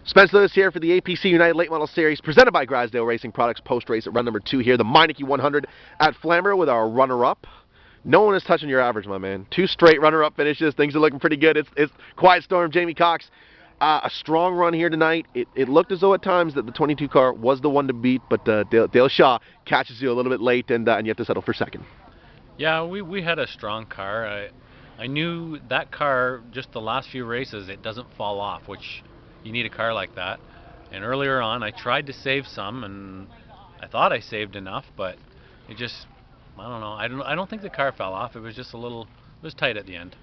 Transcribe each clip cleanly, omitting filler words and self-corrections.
Spencer Lewis here for the APC United Late Model Series presented by Grisdale Racing Products post-race at run number 2 here, the Meineke 100 at Flamboro with our runner-up. No one is touching your average, my man. 2 straight runner-up finishes. Things are looking pretty good. It's Quiet Storm, Jamie Cox. A strong run here tonight. It looked as though at times that the 22 car was the one to beat, but Dale Shaw catches you a little bit late, and you have to settle for second. Yeah, we had a strong car. I knew that car, just the last few races, it doesn't fall off, which you need a car like that. And earlier on, I tried to save some, and I thought I saved enough, but it just, I don't know. I don't think the car fell off. It was just it was tight at the end.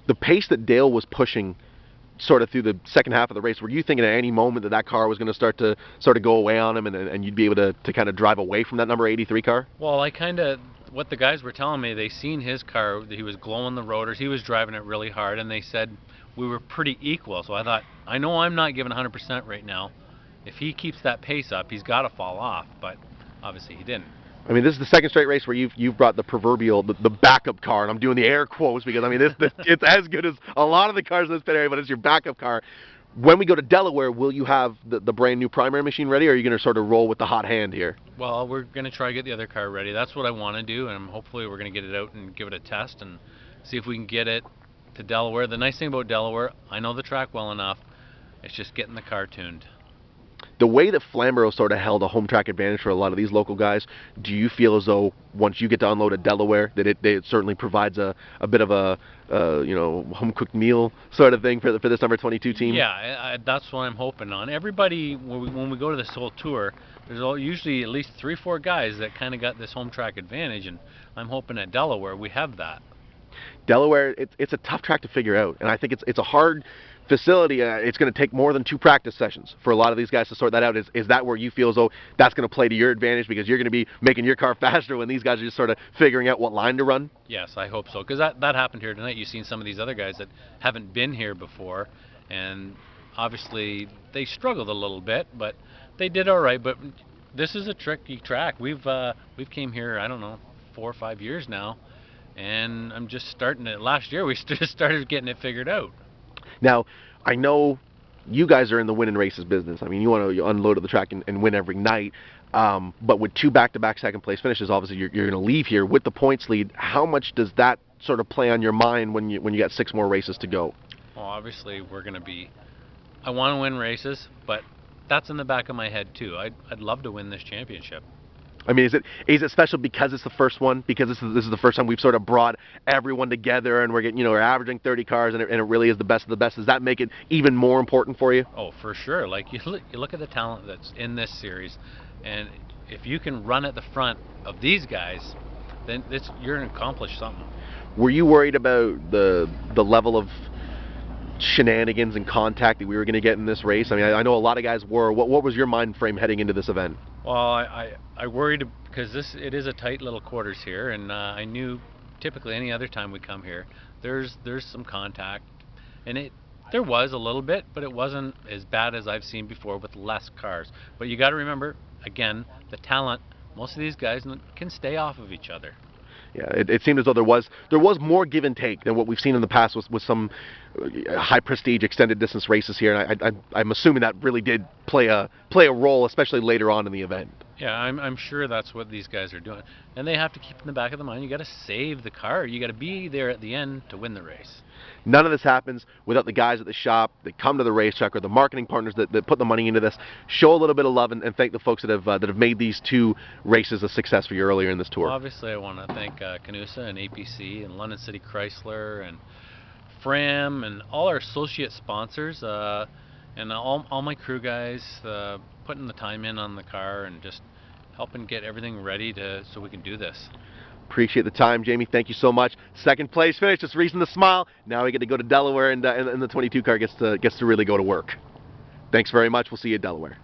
The pace that Dale was pushing sort of through the second half of the race, were you thinking at any moment that car was going to start to sort of go away on him and you'd be able to kind of drive away from that number 83 car? Well, what the guys were telling me, they seen his car, he was glowing the rotors, he was driving it really hard, and they said we were pretty equal. So I thought, I know I'm not giving 100% right now. If he keeps that pace up, he's got to fall off, but obviously he didn't. I mean, this is the second straight race where you've brought the proverbial, the backup car, and I'm doing the air quotes because, I mean, it's as good as a lot of the cars in this pit area, but it's your backup car. When we go to Delaware, will you have the brand new primary machine ready, or are you going to sort of roll with the hot hand here? Well, we're going to try to get the other car ready. That's what I want to do, and hopefully we're going to get it out and give it a test and see if we can get it to Delaware. The nice thing about Delaware, I know the track well enough, it's just getting the car tuned. The way that Flamboro sort of held a home track advantage for a lot of these local guys, do you feel as though once you get to unload at Delaware that it certainly provides a bit of a home cooked meal sort of thing for this number 22 team? Yeah, that's what I'm hoping on. Everybody, when we go to this whole tour, there's usually at least 3-4 guys that kind of got this home track advantage, and I'm hoping at Delaware we have that. Delaware, it's a tough track to figure out, and I think it's a hard facility. It's going to take more than 2 practice sessions for a lot of these guys to sort that out. Is that where you feel as though that's going to play to your advantage because you're going to be making your car faster when these guys are just sort of figuring out what line to run? Yes, I hope so, because that happened here tonight. You've seen some of these other guys that haven't been here before, and obviously they struggled a little bit, but they did all right. But this is a tricky track. We've came here, I don't know, 4 or 5 years now, and I'm just starting it. Last year we just started getting it figured out. Now, I know you guys are in the winning races business. I mean, you want to unload at the track and win every night. But with 2 back-to-back second-place finishes, obviously you're going to leave here with the points lead. How much does that sort of play on your mind when you got 6 more races to go? Well, obviously we're going to be. I want to win races, but that's in the back of my head too. I'd love to win this championship. I mean, is it special because it's the first one? Because this is the first time we've sort of brought everyone together and we're getting, we're averaging 30 cars and it really is the best of the best. Does that make it even more important for you? Oh, for sure. Like you look at the talent that's in this series, and if you can run at the front of these guys, then you're going to accomplish something. Were you worried about the level of shenanigans and contact that we were going to get in this race? I mean, I know a lot of guys were. What was your mind frame heading into this event? Well, I worried because it is a tight little quarters here, and I knew typically any other time we come here, there's some contact, and there was a little bit, but it wasn't as bad as I've seen before with less cars. But you got to remember, again, the talent. Most of these guys can stay off of each other. Yeah, it seemed as though there was more give and take than what we've seen in the past with some high prestige extended distance races here, and I'm assuming that really did play a role, especially later on in the event. Yeah, I'm sure that's what these guys are doing, and they have to keep in the back of the mind. You got to save the car. You got to be there at the end to win the race. None of this happens without the guys at the shop that come to the racetrack or the marketing partners that put the money into this. Show a little bit of love and thank the folks that have made these 2 races a success for you earlier in this tour. Well, obviously, I want to thank Canusa and APC and London City Chrysler and Fram and all our associate sponsors and all my crew guys putting the time in on the car and just helping get everything ready so we can do this. Appreciate the time, Jamie. Thank you so much. Second place finish, just reason to smile. Now we get to go to Delaware, and the 22 car gets to really go to work. Thanks very much. We'll see you at Delaware.